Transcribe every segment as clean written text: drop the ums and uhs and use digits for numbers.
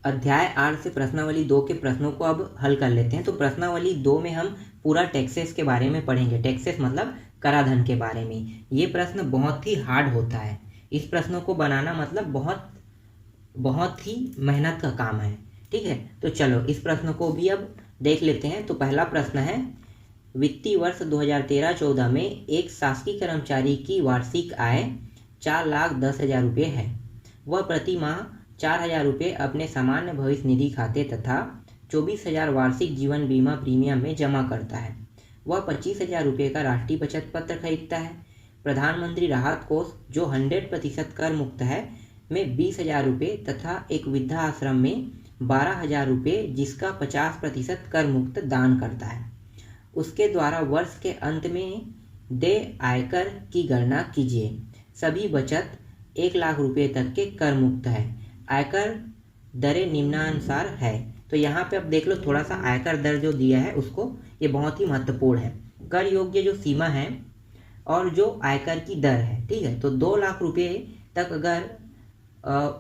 अध्याय 8 से प्रश्नावली 2 के प्रश्नों को अब हल कर लेते हैं। तो प्रश्नावली 2 में हम पूरा टैक्सेस के बारे में पढ़ेंगे। टैक्सेस मतलब कराधान के बारे में। ये प्रश्न बहुत ही हार्ड होता है। इस प्रश्नों को बनाना मतलब बहुत ही मेहनत का काम है। ठीक है, तो चलो इस प्रश्न को भी अब देख लेते हैं। तो पहला प्रश्न है, वित्तीय वर्ष 2013-14 में एक शासकीय कर्मचारी की वार्षिक आय 4,10,000 रुपये है। वह प्रति माह 4,000 रुपये अपने सामान्य भविष्य निधि खाते तथा 24,000 वार्षिक जीवन बीमा प्रीमियम में जमा करता है। वह 25,000 रुपये का राष्ट्रीय बचत पत्र खरीदता है। प्रधानमंत्री राहत कोष जो 100% कर मुक्त है में 20,000 रुपये तथा एक वृद्धाश्रम में 12,000 रुपये जिसका 50% कर मुक्त दान करता है। उसके द्वारा वर्ष के अंत में देय आयकर की गणना कीजिए। सभी बचत 1 लाख रुपये तक के कर मुक्त है। आयकर दरें निम्नानुसार है। तो यहाँ पे अब देख लो, थोड़ा सा आयकर दर जो दिया है उसको, ये बहुत ही महत्वपूर्ण है। कर योग्य जो सीमा है और जो आयकर की दर है, ठीक है। तो 2 लाख रुपये तक अगर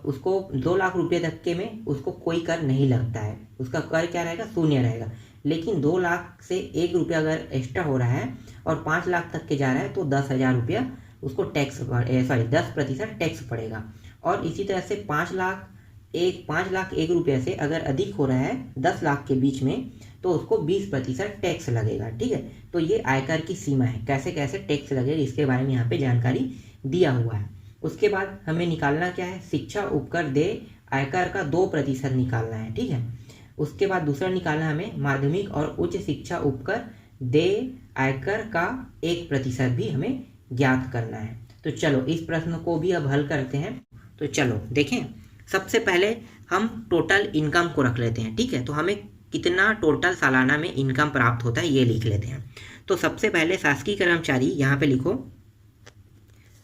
उसको 2 लाख रुपये तक के में उसको कोई कर नहीं लगता है, उसका कर क्या रहेगा, शून्य रहेगा। लेकिन 2 लाख से 1 रुपया अगर एक्स्ट्रा हो रहा है और 5 लाख तक के जा रहा है तो 10,000 रुपया उसको 10% टैक्स पड़ेगा। और इसी तरह से 5 लाख 1 रुपये से अगर अधिक हो रहा है 10 लाख के बीच में तो उसको 20% टैक्स लगेगा। ठीक है, तो ये आयकर की सीमा है। कैसे कैसे टैक्स लगेगा इसके बारे में यहाँ पे जानकारी दिया हुआ है। उसके बाद हमें निकालना क्या है, शिक्षा उपकर देय आयकर का 2% निकालना है। ठीक है, उसके बाद दूसरा निकालना हमें माध्यमिक और उच्च शिक्षा उपकर देय आयकर का 1% भी हमें ज्ञात करना है। तो चलो इस प्रश्न को भी अब हल करते हैं। तो चलो देखें, सबसे पहले हम टोटल इनकम को रख लेते हैं। ठीक है, तो हमें कितना टोटल सालाना में इनकम प्राप्त होता है ये लिख लेते हैं। तो सबसे पहले शासकीय कर्मचारी, यहाँ पे लिखो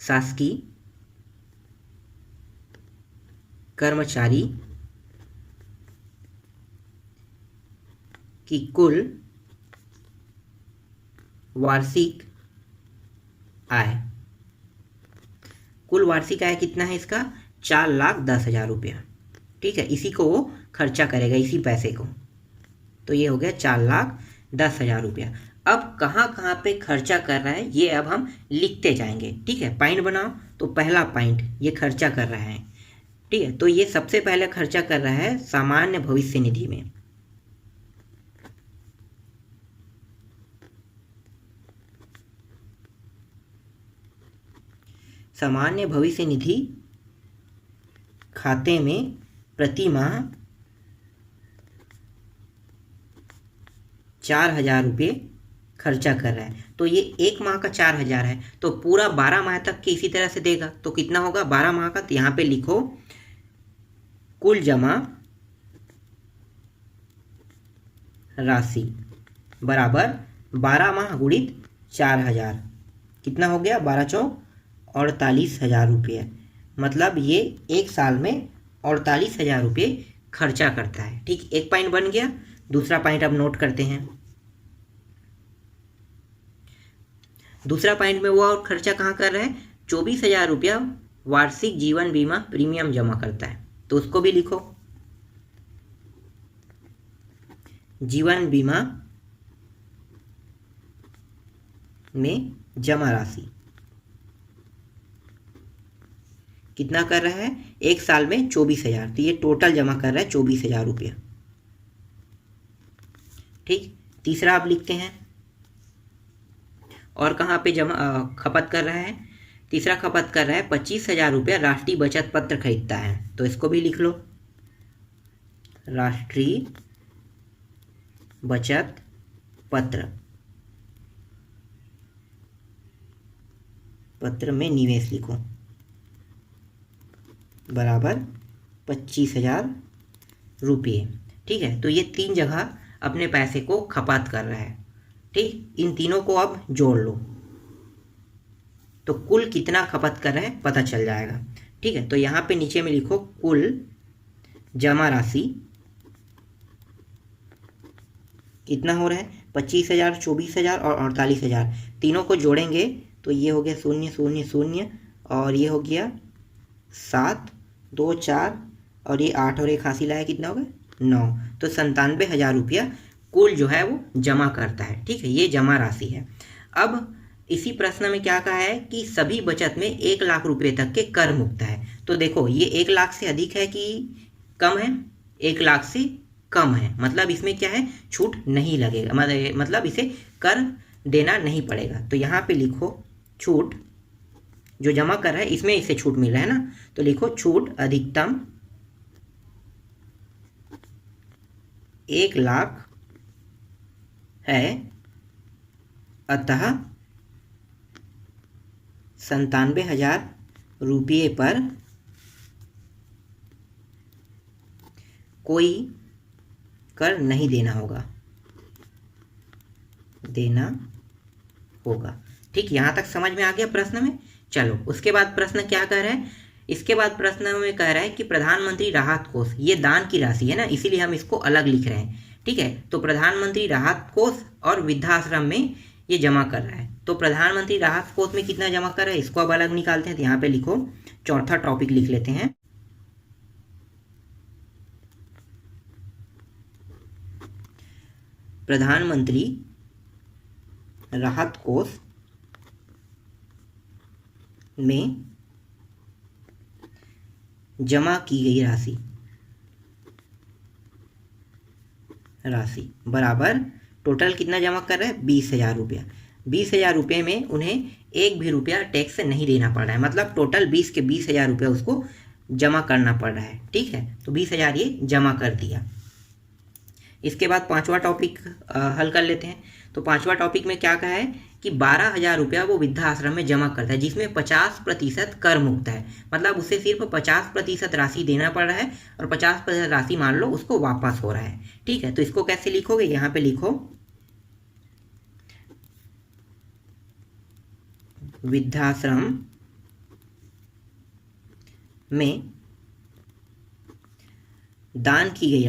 शासकीय कर्मचारी की कुल वार्षिक आय, कुल वार्षिक आय कितना है इसका, 4,10,000 रुपया। ठीक है, इसी को वो खर्चा करेगा, इसी पैसे को। तो ये हो गया 4,10,000 रुपया। अब कहाँ कहाँ पे खर्चा कर रहा है ये अब हम लिखते जाएंगे। ठीक है, पॉइंट बनाओ। तो पहला पॉइंट, ये खर्चा कर रहा है। ठीक है, तो ये सबसे पहले खर्चा कर रहा है सामान्य भविष्य निधि में। सामान्य भविष्य निधि खाते में प्रति माह 4,000 रुपये खर्चा कर रहा है। तो ये एक माह का 4,000 है, तो पूरा 12 माह तक के इसी तरह से देगा। तो कितना होगा 12 माह का, तो यहाँ पे लिखो कुल जमा राशि बराबर 12 माह गुणित 4,000। कितना हो गया, 12 चौक 48,000 रुपये। मतलब ये एक साल में 48,000 रुपये खर्चा करता है। ठीक, एक पॉइंट बन गया। दूसरा पॉइंट अब नोट करते हैं। दूसरा पॉइंट में वो और खर्चा कहाँ कर रहा है, 24,000 रुपया वार्षिक जीवन बीमा प्रीमियम जमा करता है। तो उसको भी लिखो, जीवन बीमा में जमा राशि कितना कर रहा है, एक साल में 24,000। तो ये टोटल जमा कर रहा है 24,000 रुपया। ठीक, तीसरा आप लिखते हैं और कहाँ पे जमा खपत कर रहा है, तीसरा खपत कर रहा है 25,000 रुपया राष्ट्रीय बचत पत्र खरीदता है। तो इसको भी लिख लो, राष्ट्रीय बचत पत्र में निवेश लिखो बराबर 25,000 रुपये। ठीक है, तो ये 3 जगह अपने पैसे को खपत कर रहा है। ठीक, इन तीनों को अब जोड़ लो तो कुल कितना खपत कर रहा है पता चल जाएगा। ठीक है, तो यहाँ पे नीचे में लिखो कुल जमा राशि कितना हो रहा है, 25,000, 24,000 और 48,000। तीनों को जोड़ेंगे तो ये हो गया 0 0 0 और ये हो गया 7 2 4 और ये 8 और 1 हासिल आया, कितना होगा 9। तो 97,000 रुपया कुल जो है वो जमा करता है। ठीक है, ये जमा राशि है। अब इसी प्रश्न में क्या कहा है कि सभी बचत में 1 लाख रुपए तक के कर मुक्त है। तो देखो ये 1 लाख से अधिक है कि कम है, 1 लाख से कम है, मतलब इसमें क्या है, छूट नहीं लगेगा, मतलब इसे कर देना नहीं पड़ेगा। तो यहाँ पे लिखो छूट, जो जमा कर रहा है इसमें इसे छूट मिल रहा है ना, तो लिखो छूट अधिकतम 1 लाख है, अतः 97,000 रुपये पर कोई कर नहीं देना होगा, ठीक, यहाँ तक समझ में आ गया प्रश्न में। चलो उसके बाद प्रश्न क्या कह रहा है, इसके बाद प्रश्न में कह रहा है कि प्रधानमंत्री राहत कोष, ये दान की राशि है ना, इसीलिए हम इसको अलग लिख रहे हैं। ठीक है, तो प्रधानमंत्री राहत कोष और वृद्धाश्रम में ये जमा कर रहा है। तो प्रधानमंत्री राहत कोष में कितना जमा कर रहा है, इसको अब अलग निकालते हैं। तो यहाँ पे लिखो, चौथा टॉपिक लिख लेते हैं, प्रधानमंत्री राहत कोष में जमा की गई राशि बराबर टोटल कितना जमा कर रहा है, 20,000 रुपया। 20,000 रुपये में उन्हें 1 भी रुपया टैक्स नहीं देना पड़ रहा है, मतलब टोटल 20 के 20,000 रुपया उसको जमा करना पड़ रहा है। ठीक है, तो 20,000 ये जमा कर दिया। इसके बाद पांचवा टॉपिक हल कर लेते हैं। तो पांचवा टॉपिक में क्या कहा है कि 12,000 रुपया वो वृद्धाश्रम में जमा करता है, जिसमें 50% कर मुक्त है, मतलब उसे सिर्फ 50% राशि देना पड़ रहा है और 50% राशि मान लो उसको वापस हो रहा है। ठीक है, तो इसको कैसे लिखोगे, यहाँ पे लिखो वृद्धाश्रम में दान की गई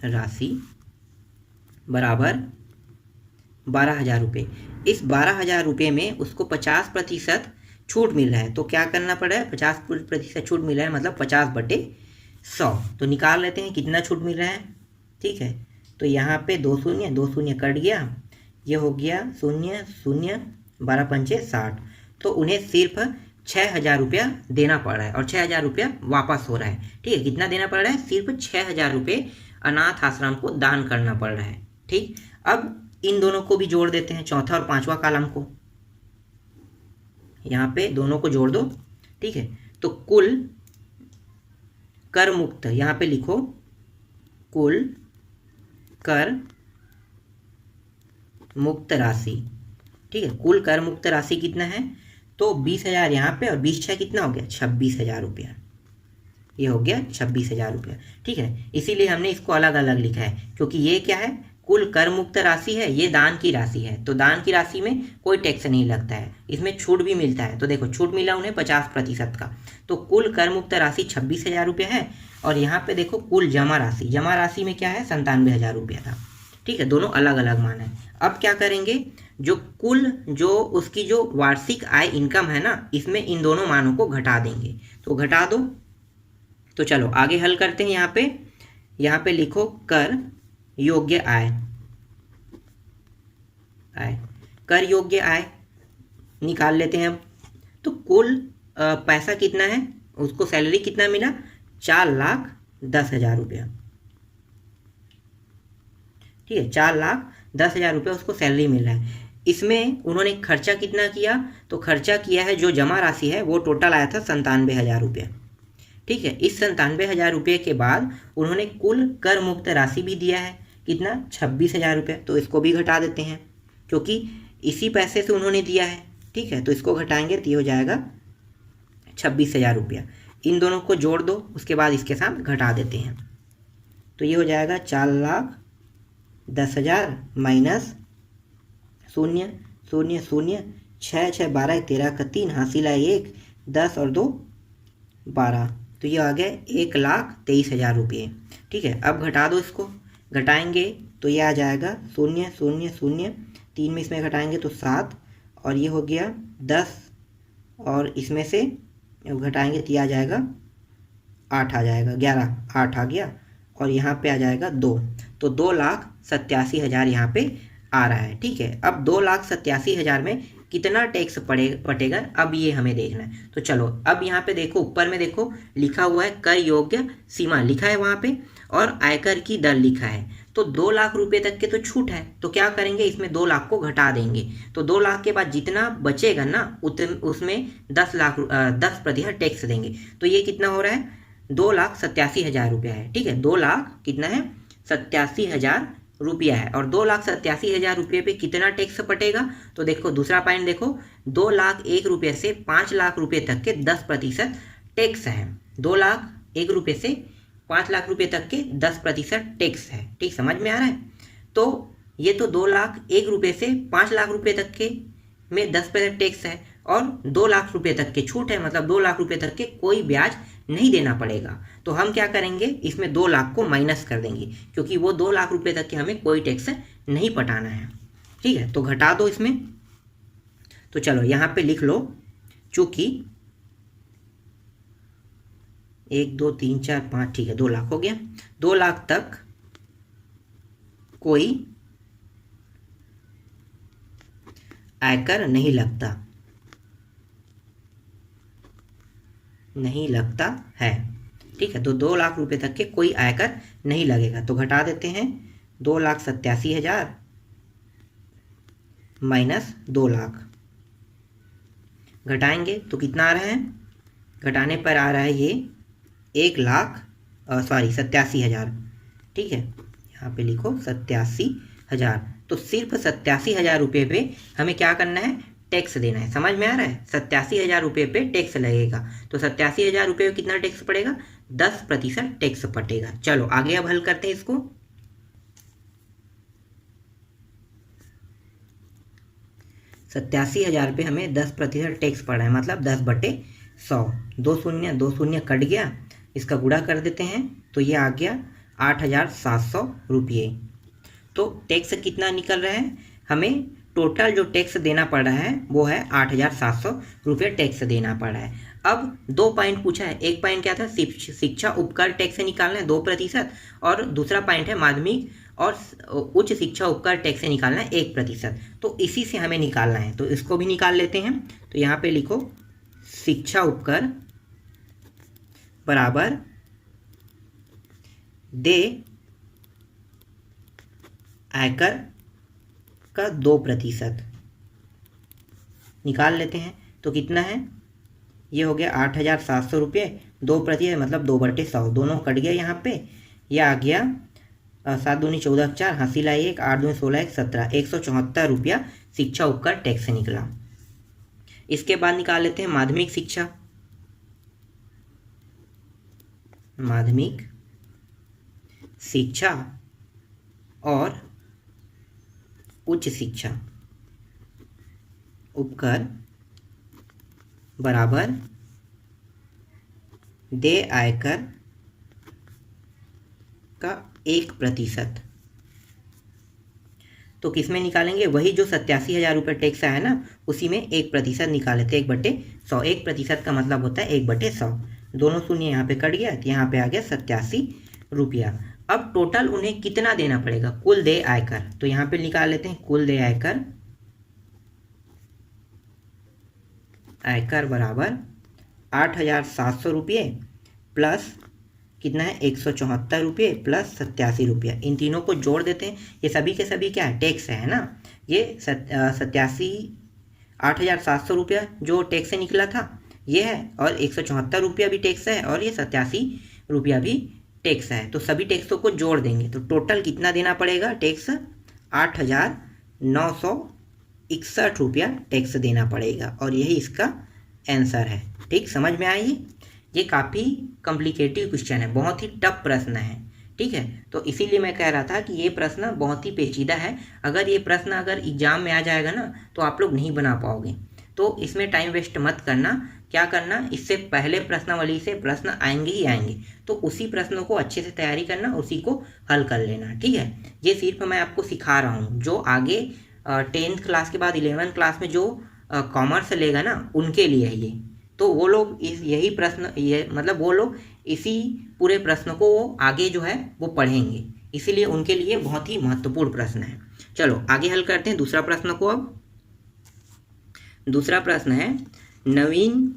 राशि बराबर 12,000 रुपये। इस 12,000 रुपये में उसको 50% छूट मिल रहा है, तो क्या करना पड़ रहा है, 50% छूट मिल रहा है, मतलब 50/100। तो निकाल लेते हैं कितना छूट मिल रहा है। ठीक है, तो यहाँ पे 2 शून्य कट गया, ये हो गया 0 0 12 पंचे 60। तो उन्हें सिर्फ 6,000 रुपया देना पड़ रहा है और 6,000 रुपया वापस हो रहा है। ठीक है, कितना देना पड़ रहा है, सिर्फ 6,000 रुपये अनाथ आश्रम को दान करना पड़ रहा है। ठीक, अब इन दोनों को भी जोड़ देते हैं, चौथा और पांचवा कॉलम को, यहाँ पे दोनों को जोड़ दो। ठीक है, तो कुल कर मुक्त, यहाँ पे लिखो कुल कर मुक्त राशि। ठीक है, कुल कर मुक्त राशि कितना है, तो 20,000 यहाँ पे और 20 कितना हो गया, 26,000 रुपया। ये हो गया 26,000 रुपया। ठीक है, इसीलिए हमने इसको अलग अलग लिखा है, क्योंकि ये क्या है, कुल कर मुक्त राशि है, ये दान की राशि है। तो दान की राशि में कोई टैक्स नहीं लगता है, इसमें छूट भी मिलता है। तो देखो छूट मिला उन्हें 50% का, तो कुल कर मुक्त राशि 26,000 रुपया है। और यहाँ पे देखो कुल जमा राशि में क्या है, 97,000 रुपया था। ठीक है, दोनों अलग अलग मान है। अब क्या करेंगे, जो उसकी जो वार्षिक आय इनकम है ना, इसमें इन दोनों मानों को घटा देंगे। तो घटा दो। तो चलो आगे हल करते हैं। यहाँ पे लिखो कर योग्य आय, कर योग्य आय निकाल लेते हैं अब। तो कुल पैसा कितना है, उसको सैलरी कितना मिला, 4,10,000 रुपया। ठीक है, 4,10,000 रुपया उसको सैलरी मिल रहा है। इसमें उन्होंने खर्चा कितना किया, तो खर्चा किया है, जो जमा राशि है वो टोटल आया था 97,000 रुपया। ठीक है, इस 97,000 रुपये के बाद उन्होंने कुल कर मुक्त राशि भी दिया है, कितना, 26,000 रुपये। तो इसको भी घटा देते हैं, क्योंकि इसी पैसे से उन्होंने दिया है। ठीक है, तो इसको घटाएंगे तो ये हो जाएगा 26,000 रुपया। इन दोनों को जोड़ दो, उसके बाद इसके साथ घटा देते हैं। तो ये हो जाएगा 4,10,000 माइनस 0 0 0 6 6 12 13 का 3 हासिल है 1, 10 और 2 12, तो ये आ गया 1,23,000 रुपये। ठीक है, अब घटा दो, इसको घटाएंगे तो ये आ जाएगा 0 0 0, 3 में इसमें घटाएंगे तो 7, और ये हो गया 10, और इसमें से अब घटाएंगे तो ये आ जाएगा 8 आ जाएगा, 11 8 आ गया, और यहाँ पे आ जाएगा 2, तो 2,87,000 यहाँ पे आ रहा है। ठीक है, अब 2,87,000 में कितना टैक्स पटेगा, अब ये हमें देखना है। तो चलो अब यहाँ पे देखो, ऊपर में देखो लिखा हुआ है कर योग्य सीमा लिखा है वहाँ पे, और आयकर की दर लिखा है। तो 2 लाख रुपए तक के तो छूट है, तो क्या करेंगे, इसमें 2 लाख को घटा देंगे। तो 2 लाख के बाद जितना बचेगा ना उसमें 10% टैक्स देंगे। तो ये कितना हो रहा है, 2,87,000 रुपया है। ठीक है, 2 लाख कितना है, 87,000 रुपया है, और 2,87,000 रुपये पे कितना टैक्स पटेगा। तो देखो दूसरा पॉइंट देखो, 2,01,000 रुपये से 5 लाख रुपये तक के 10% टैक्स है। 2,01,000 रुपये से 5 लाख रुपये तक के 10% टैक्स है। ठीक, समझ में आ रहा है। तो ये तो 2,01,000 रुपये से 5 लाख रुपये तक के में 10% टैक्स है, और 2 लाख रुपये तक के छूट है, मतलब 2 लाख रुपये तक के कोई ब्याज नहीं देना पड़ेगा। तो हम क्या करेंगे, इसमें 2 लाख को माइनस कर देंगे, क्योंकि वो 2 लाख रुपये तक के हमें कोई टैक्स नहीं पटाना है। ठीक है, तो घटा दो इसमें। तो चलो यहाँ पे लिख लो, चूंकि 1 2 3 4 5, ठीक है 2 लाख हो गया, 2 लाख तक कोई आयकर नहीं लगता है। ठीक है, तो 2 लाख रुपए तक के कोई आयकर नहीं लगेगा। तो घटा देते हैं, 2,87,000 माइनस 2 लाख, घटाएंगे तो कितना आ रहा है, घटाने पर आ रहा है ये 87,000। ठीक है, यहाँ पे लिखो 87,000। तो सिर्फ 87,000 रुपये पे हमें क्या करना है, टैक्स देना है। समझ में आ रहा है, 87,000 रुपये पे टैक्स लगेगा। तो 87,000 रुपये पे कितना टैक्स पड़ेगा, 10% टैक्स पड़ेगा। चलो आगे अब हल करते हैं इसको। 87,000 पे हमें 10% टैक्स पड़ा है, मतलब 10/100। 2 शून्य कट गया, इसका गुणा कर देते हैं, तो ये आ गया 8,700 रुपये। तो टैक्स कितना निकल रहा है, हमें टोटल जो टैक्स देना पड़ रहा है वो है 8,700 रुपये टैक्स देना पड़ रहा है। अब 2 पॉइंट पूछा है, एक पॉइंट क्या था, शिक्षा उपकर टैक्स निकालना है 2%, और दूसरा पॉइंट है माध्यमिक और उच्च शिक्षा उपकर टैक्स निकालना है 1%। तो इसी से हमें निकालना है, तो इसको भी निकाल लेते हैं। तो यहाँ पे लिखो शिक्षा उपकर बराबर दे आयकर का 2% निकाल लेते हैं। तो कितना है, ये हो गया 8,700 रुपये, 2% मतलब 2/100, दोनों कट गया यहाँ पे। यह आ गया 7 दूनी 14 4, हासिल आई 1, 8 दूनी 16 1 17, 174 रुपया शिक्षा उपकर टैक्स से निकला। इसके बाद निकाल लेते हैं माध्यमिक शिक्षा। माध्यमिक शिक्षा और उच्च शिक्षा उपकर बराबर दे आयकर का 1%। तो किसमें निकालेंगे, वही जो 87,000 रुपये टैक्स आया ना, उसी में 1% निकाले थे, 1/100। 1% का मतलब होता है 1/100। दोनों शून्य यहाँ पे कट गया, तो यहाँ पे आ गया 87 रुपया। अब टोटल उन्हें कितना देना पड़ेगा, कुल देय आयकर। तो यहाँ पे निकाल लेते हैं, कुल देय आयकर, आयकर बराबर 8,700 रुपये प्लस कितना है, 174 रुपये प्लस 87 रुपया। इन तीनों को जोड़ देते हैं, ये सभी के सभी क्या है, टैक्स है ना। ये 8,700 रुपया जो टैक्स से निकला था ये है, और 174 रुपया भी टैक्स है, और ये 87 रुपया भी टैक्स है। तो सभी टैक्सों को जोड़ देंगे तो टोटल कितना देना पड़ेगा टैक्स, 8,961 रुपया टैक्स देना पड़ेगा, और यही इसका आंसर है। ठीक, समझ में आई। ये काफ़ी कॉम्प्लिकेटेड क्वेश्चन है, बहुत ही टफ प्रश्न है। ठीक है, तो इसीलिए मैं कह रहा था कि ये प्रश्न बहुत ही पेचीदा है। अगर ये प्रश्न अगर एग्जाम में आ जाएगा ना, तो आप लोग नहीं बना पाओगे। तो इसमें टाइम वेस्ट मत करना। क्या करना, इससे पहले प्रश्नावली से प्रश्न आएंगे ही आएंगे, तो उसी प्रश्नों को अच्छे से तैयारी करना, उसी को हल कर लेना। ठीक है, ये सिर्फ मैं आपको सिखा रहा हूँ, जो आगे 10th क्लास के बाद 11th क्लास में जो कॉमर्स लेगा ना, उनके लिए है ये। तो वो लोग यही प्रश्न ये मतलब वो लोग इसी पूरे प्रश्न को वो आगे जो है वो पढ़ेंगे, इसीलिए उनके लिए बहुत ही महत्वपूर्ण प्रश्न है। चलो आगे हल करते हैं दूसरा प्रश्न को। अब दूसरा प्रश्न है, नवीन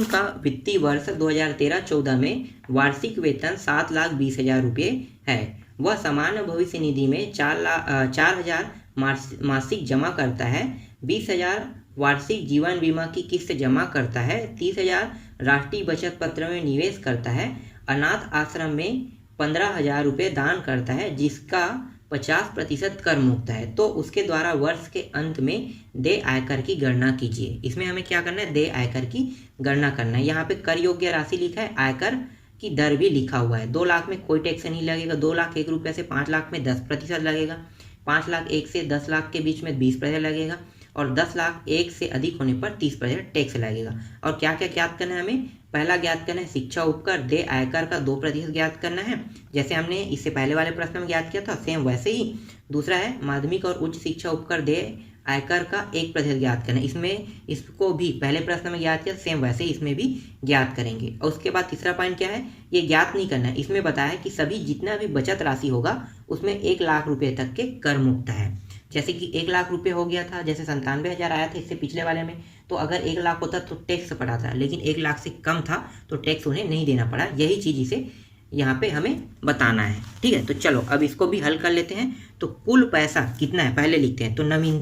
का वित्तीय वर्ष 2013-14 में वार्षिक वेतन 7,20,000 रुपये है। वह सामान्य भविष्य निधि में 4,000 मासिक जमा करता है, 20,000 वार्षिक जीवन बीमा की किस्त जमा करता है, 30,000 राष्ट्रीय बचत पत्र में निवेश करता है, अनाथ आश्रम में 15,000 रुपये दान करता है, जिसका 50% कर मुक्त है। तो उसके द्वारा वर्ष के अंत में देय आयकर की गणना कीजिए। इसमें हमें क्या करना है, देय आयकर की गणना करना है। यहाँ पे कर योग्य राशि लिखा है, आयकर की दर भी लिखा हुआ है। 2 लाख में कोई टैक्स नहीं लगेगा, 2 लाख 1 रुपये से 5 लाख में 10% लगेगा, 5 लाख 1 से 10 लाख के बीच में 20% लगेगा, और 10 लाख 1 से अधिक होने पर 30% टैक्स लगेगा। और क्या क्या ज्ञात करना है हमें, पहला ज्ञात करना है शिक्षा उपकर देय आयकर का 2% ज्ञात करना है, जैसे हमने इससे पहले वाले प्रश्न में ज्ञात किया था सेम वैसे ही। दूसरा है माध्यमिक और उच्च शिक्षा उपकर देय आयकर का 1% ज्ञात करना है, इसमें इसको भी पहले प्रश्न में ज्ञात किया सेम वैसे इसमें भी ज्ञात करेंगे। और उसके बाद तीसरा पॉइंट क्या है, ये ज्ञात नहीं करना है, इसमें बताया है कि सभी जितना भी बचत राशि होगा उसमें 1 लाख रुपये तक के कर मुक्त है। जैसे कि 1 लाख रुपये हो गया था, जैसे 97,000 आया था इससे पिछले वाले में, तो अगर 1 लाख होता तो टैक्स पड़ा था, लेकिन 1 लाख से कम था तो टैक्स उन्हें नहीं देना पड़ा। यही चीज़ इसे यहाँ पे हमें बताना है, ठीक है। तो चलो अब इसको भी हल कर लेते हैं। तो कुल पैसा कितना है पहले लिखते हैं। तो नवीन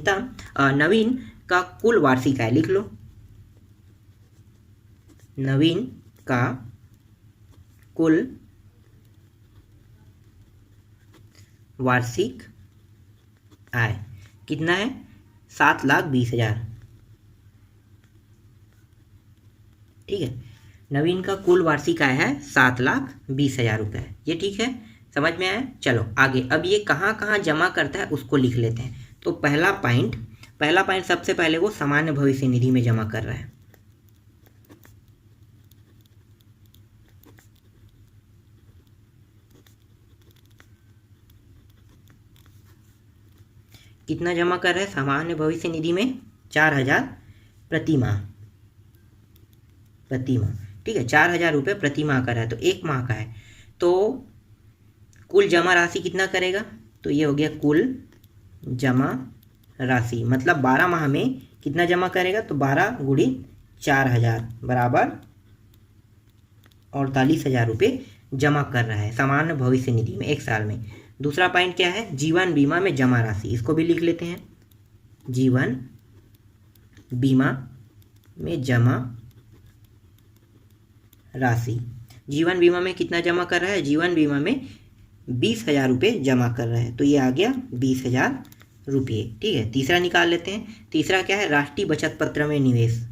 का कुल वार्षिक आय लिख लो, नवीन का कुल वार्षिक आय कितना है, 7,20,000, ठीक है। नवीन का कुल वार्षिक आय है 7,20,000 रुपये, ये ठीक है, समझ में आया। चलो आगे, अब ये कहाँ कहाँ जमा करता है उसको लिख लेते हैं। तो पहला पॉइंट सबसे पहले वो सामान्य भविष्य निधि में जमा कर रहा है, कितना जमा कर रहा है सामान्य भविष्य निधि में, 4,000 प्रति माह, ठीक है, 4,000 रुपये प्रति माह का है, तो 1 माह का है। तो कुल जमा राशि कितना करेगा, तो ये हो गया कुल जमा राशि, मतलब 12 माह में कितना जमा करेगा, तो 12 गुणित 4,000 बराबर 48,000 रुपये जमा कर रहा है सामान्य भविष्य निधि में 1 साल में। दूसरा पॉइंट क्या है, जीवन बीमा में जमा राशि, इसको भी लिख लेते हैं, जीवन बीमा में जमा राशि। जीवन बीमा में कितना जमा कर रहा है, जीवन बीमा में 20,000 रुपये जमा कर रहा है, तो ये आ गया 20,000 रुपये, ठीक है। तीसरा निकाल लेते हैं। तीसरा क्या है, राष्ट्रीय बचत पत्र में निवेश,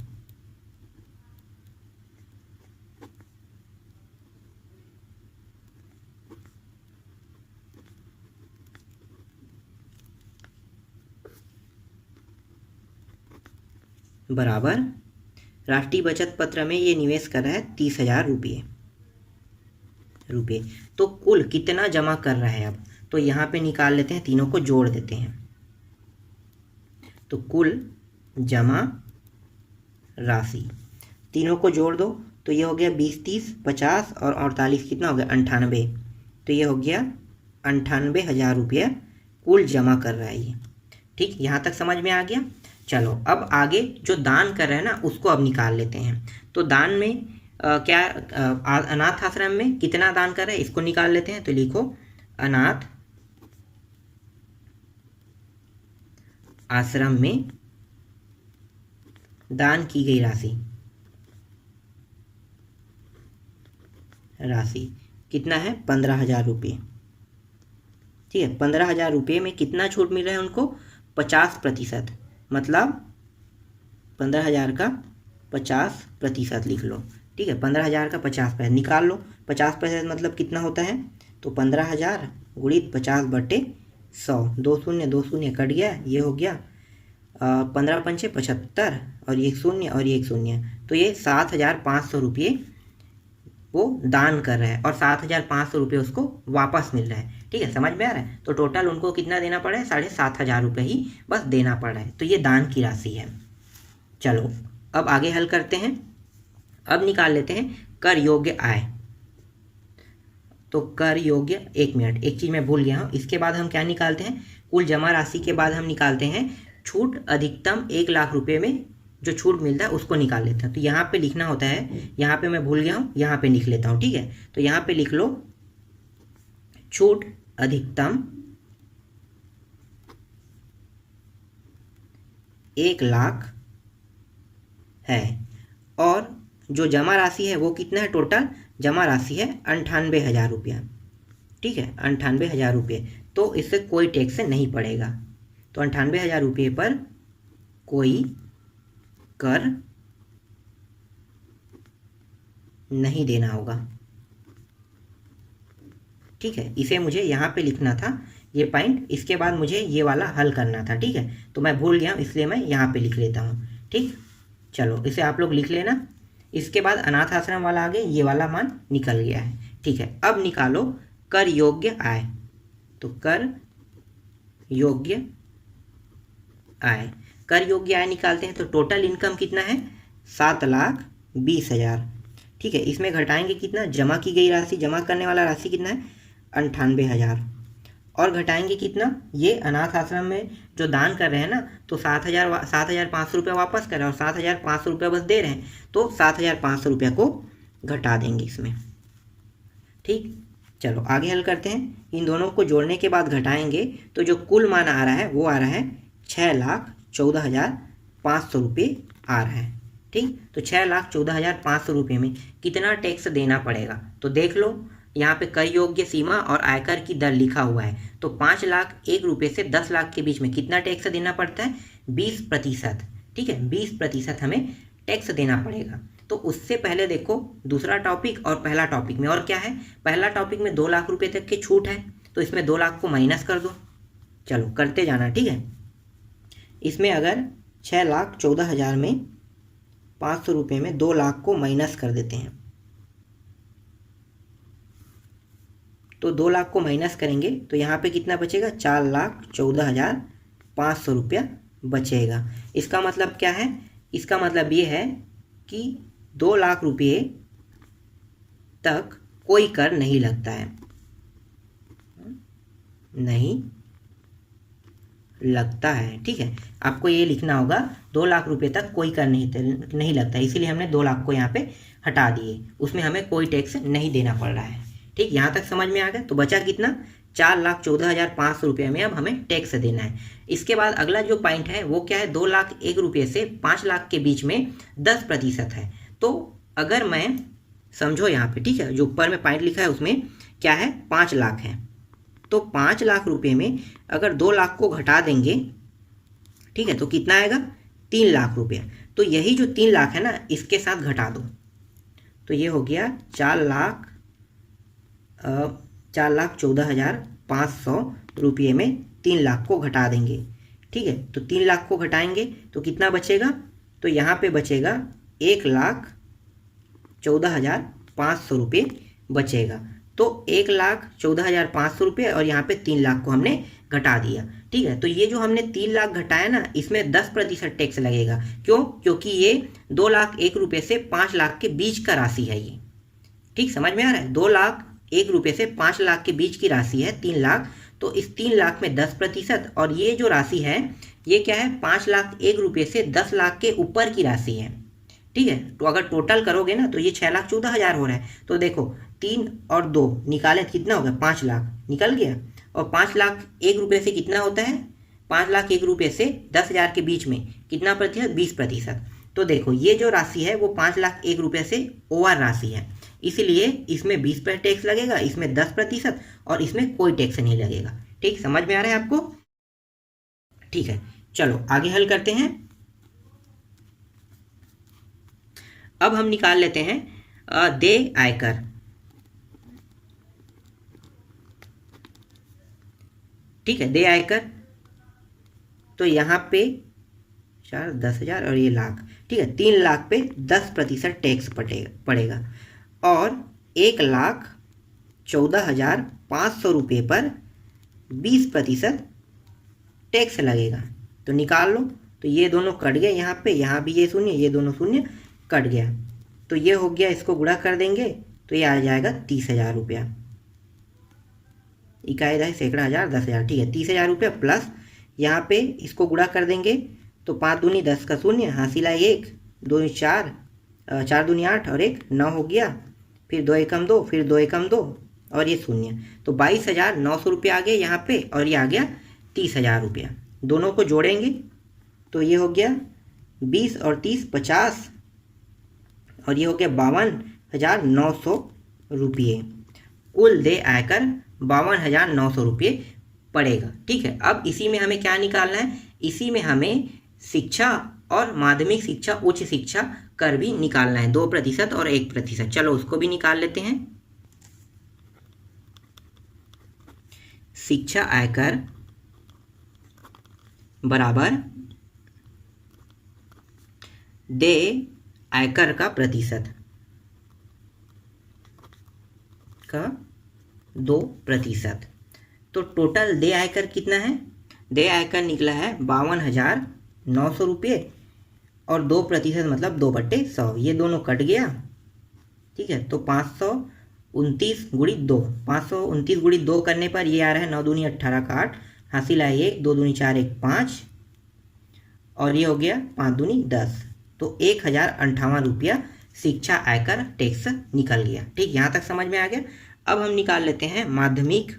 बराबर राष्ट्रीय बचत पत्र में ये निवेश कर रहा है 30,000 रुपये। तो कुल कितना जमा कर रहा है, अब तो यहाँ पे निकाल लेते हैं, तीनों को जोड़ देते हैं। तो कुल जमा राशि तीनों को जोड़ दो, तो ये हो गया 20, 30, 50 और 48, कितना हो गया 98। तो ये हो गया 98,000 रुपये कुल जमा कर रहा है ये, ठीक, यहाँ तक समझ में आ गया। चलो अब आगे जो दान कर रहे हैं ना उसको अब निकाल लेते हैं। तो दान में अनाथ आश्रम में कितना दान कर रहे हैं इसको निकाल लेते हैं। तो लिखो अनाथ आश्रम में दान की गई राशि कितना है, 15,000 रुपये, ठीक है। 15,000 रुपये में कितना छूट मिल रहा है उनको, 50%, मतलब 15,000 का 50% लिख लो, ठीक है। 15,000 का 50% निकाल लो, 50% मतलब कितना होता है, तो 15,000 गुणित 50/100, 2 शून्य कट गया, ये हो गया 15 पंचे 75 और ये 1 शून्य और ये 1 शून्य, तो ये 7,500 रुपये वो दान कर रहा है और 7,500 रुपये उसको वापस मिल रहा है, ठीक है, समझ में आ रहा है। तो टोटल उनको कितना देना पड़ा है, 7,500 रुपये ही बस देना पड़ा है। तो ये दान की राशि है। चलो अब आगे हल करते हैं। अब निकाल लेते हैं कर योग्य आय। तो कर योग्य, एक मिनट, एक चीज़ मैं भूल गया हूँ। इसके बाद हम क्या निकालते हैं, कुल जमा राशि के बाद हम निकालते हैं छूट अधिकतम 1,00,000 रुपये में जो छूट मिलता है उसको निकाल लेते हैं। तो यहाँ पे लिखना होता है, यहाँ पे मैं भूल गया हूँ, यहाँ पे लिख लेता हूँ, ठीक है। तो यहाँ पे लिख लो छूट अधिकतम 1,00,000 है और जो जमा राशि है वो कितना है, टोटल जमा राशि है 98,000 रुपया, ठीक है, 98,000 रुपये। तो इससे कोई टैक्स नहीं पड़ेगा। तो 98,000 रुपये पर कोई कर नहीं देना होगा, ठीक है। इसे मुझे यहाँ पे लिखना था ये पॉइंट, इसके बाद मुझे ये वाला हल करना था, ठीक है। तो मैं भूल गया हूँ इसलिए मैं यहाँ पे लिख लेता हूँ, ठीक। चलो इसे आप लोग लिख लेना। इसके बाद अनाथ आश्रम वाला आगे ये वाला मान निकल गया है, ठीक है। अब निकालो कर योग्य आय। तो कर योग्य आय, कर योग्य आय निकालते हैं। तो टोटल इनकम कितना है, 7,20,000, ठीक है। इसमें घटाएंगे कितना, जमा की गई राशि, जमा करने वाला राशि कितना है 98,000, और घटाएंगे कितना, ये अनाथ आश्रम में जो दान कर रहे हैं ना, तो 7,500 रुपये वापस कर रहे हैं और 7,500 रुपये बस दे रहे हैं, तो 7,500 रुपये को घटा देंगे इसमें, ठीक। चलो आगे हल करते हैं। इन दोनों को जोड़ने के बाद घटाएंगे तो जो कुल मान आ रहा है वो आ रहा है 6,14,500 रुपये आ रहा है, ठीक। तो 6,14,500 रुपये में कितना टैक्स देना पड़ेगा, तो देख लो यहाँ पे कर योग्य सीमा और आयकर की दर लिखा हुआ है। तो 5,01,000 रुपये से 10 लाख के बीच में कितना टैक्स देना पड़ता है, 20%, ठीक है। 20% हमें टैक्स देना पड़ेगा। तो उससे पहले देखो दूसरा टॉपिक और पहला टॉपिक में और क्या है। पहला टॉपिक में 2 लाख रुपये तक की छूट है, तो इसमें 2 लाख को माइनस कर दो। चलो करते जाना, ठीक है। इसमें अगर 6,14,000 में 500 रुपये में 2 लाख को माइनस कर देते हैं, तो 2 लाख को माइनस करेंगे तो यहाँ पे कितना बचेगा, 4,14,500 रुपया बचेगा। इसका मतलब क्या है, इसका मतलब ये है कि 2 लाख रुपये तक कोई कर नहीं लगता है, नहीं लगता है, ठीक है। आपको ये लिखना होगा 2 लाख रुपये तक कोई कर नहीं लगता, इसीलिए हमने 2 लाख को यहाँ पे हटा दिए, उसमें हमें कोई टैक्स नहीं देना पड़ रहा है, ठीक। यहाँ तक समझ में आ गया। तो बचा कितना, 4,14,500 रुपये में अब हमें टैक्स देना है। इसके बाद अगला जो पॉइंट है वो क्या है, 2,01,000 रुपये से 5 लाख के बीच में 10% है। तो अगर मैं समझो यहाँ पे, ठीक है, जो ऊपर में पॉइंट लिखा है उसमें क्या है, 5 लाख है। तो 5 लाख रुपये में अगर 2 लाख को घटा देंगे, ठीक है, तो कितना आएगा, 3 लाख रुपये। तो यही जो 3 लाख है ना, इसके साथ घटा दो, तो ये हो गया 4,14,500 रुपये में 3 लाख को घटा देंगे, ठीक है। तो 3 लाख को घटाएंगे तो कितना बचेगा, तो यहाँ पे बचेगा 1,14,500 रुपये बचेगा। तो 1,14,500 रुपये और यहाँ पे 3 लाख को हमने घटा दिया, ठीक है। तो ये जो हमने 3 लाख घटाया ना, इसमें 10% टैक्स लगेगा। क्यों, क्योंकि ये 2,01,000 रुपये से 5 लाख के बीच का राशि है ये, ठीक, समझ में आ रहा है। 2,01,000 रुपये से 5 लाख के बीच की राशि है 3 लाख। तो इस 3 लाख में 10%, और ये जो राशि है ये क्या है, 5,01,000 रुपये से 10 लाख के ऊपर की राशि है, ठीक है। तो अगर टोटल करोगे ना तो ये 6,14,000 हो रहा है। तो देखो 3 और 2 निकाले कितना हो गया, 5 लाख निकल गया। और 5,01,000 रुपये से कितना होता है, 5,01,000 रुपये से 10,000 के बीच में कितना प्रतिशत, 20%। तो देखो ये जो राशि है वो 5,01,000 रुपये से ओवर राशि है, इसलिए इसमें 20% टैक्स लगेगा, इसमें 10% और इसमें कोई टैक्स नहीं लगेगा, ठीक। समझ में आ रहा है आपको, ठीक है। चलो आगे हल करते हैं। अब हम निकाल लेते हैं देय आयकर। ठीक है, देय आयकर। तो यहाँ पे 10,000 और ये लाख, ठीक है, 3 लाख पे 10% टैक्स पड़ेगा और 1,14,500 रुपये पर 20% टैक्स लगेगा। तो निकाल लो तो ये दोनों कट गए यहाँ पे, यहाँ भी ये शून्य, ये दोनों शून्य कट गया। तो ये हो गया, इसको गुणा कर देंगे तो ये आ जाएगा 30,000 रुपया। इकाई दहाई सैकड़ा हज़ार 10,000, ठीक है। 30,000 रुपया प्लस यहाँ पे इसको गुणा कर देंगे तो 5 दूनी 10 का शून्य, हासिल आए 1, 2 4, 4 दूनी 8 और 1 9 हो गया, फिर 2 एकम 2, फिर 2 एकम 2 और ये शून्य। तो 22,900 रुपया आ गया यहाँ पे और ये आ गया 30,000 रुपया। दोनों को जोड़ेंगे तो ये हो गया 20 और 30 50 और ये हो गया 52,900 रुपये। कुल देय आयकर 52,900 रुपये पड़ेगा, ठीक है। अब इसी में हमें क्या निकालना है, इसी में हमें शिक्षा और माध्यमिक शिक्षा उच्च शिक्षा कर भी निकालना है, 2% और 1%। चलो उसको भी निकाल लेते हैं। शिक्षा आयकर बराबर देय आयकर का प्रतिशत का 2%। तो टोटल देय आयकर कितना है, देय आयकर निकला है 52,900 रुपये और 2% मतलब 2/100, ये दोनों कट गया, ठीक है। तो 529 गुणी 2, 529 गुणी 2 करने पर ये आ रहा है 9 दूनी 18 का 8, हासिल आए 1, 2 दूनी 4 1 5 और ये हो गया 5 दूनी 10। तो 1,058 रुपया शिक्षा आयकर टैक्स निकल गया, ठीक। यहाँ तक समझ में आ गया। अब हम निकाल लेते हैं माध्यमिक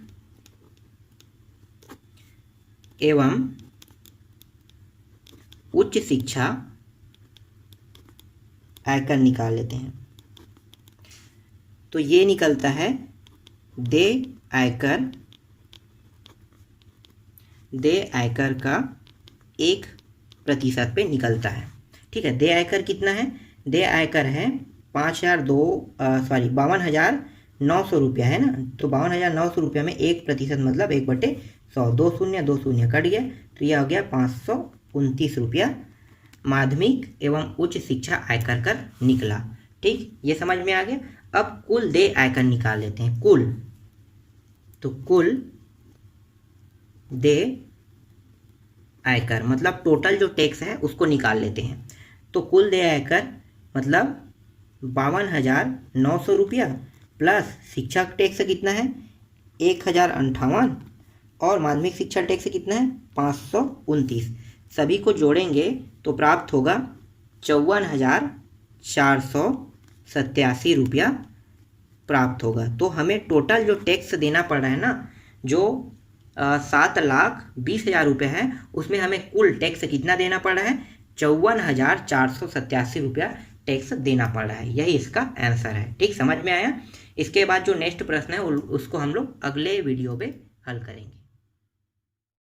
एवं उच्च शिक्षा आयकर निकाल लेते हैं। तो ये निकलता है देय आयकर का 1% पे निकलता है, ठीक है। देय आयकर कितना है, देय आयकर है 52,900 रुपया है ना। तो 52,900 रुपया में 1% मतलब 1/100, 2 शून्य कट गया, तो यह हो गया 529 रुपया माध्यमिक एवं उच्च शिक्षा आयकर कर निकला, ठीक। ये समझ में आ गया। अब कुल देय आयकर निकाल लेते हैं, कुल। तो कुल देय आयकर मतलब टोटल जो टैक्स है उसको निकाल लेते हैं। तो कुल देय आयकर मतलब 52,900 रुपया प्लस शिक्षा टैक्स कितना है 1,058 और माध्यमिक शिक्षा टैक्स कितना है 529। सभी को जोड़ेंगे तो प्राप्त होगा 54,487 रुपया प्राप्त होगा। तो हमें टोटल जो टैक्स देना पड़ रहा है ना, जो 7,20,000 रुपये है, उसमें हमें कुल टैक्स कितना देना पड़ रहा है 54,487 रुपया टैक्स देना पड़ रहा है। यही इसका आंसर है, ठीक। समझ में आया। इसके बाद जो नेक्स्ट प्रश्न है उसको हम लोग अगले वीडियो पे हल करेंगे।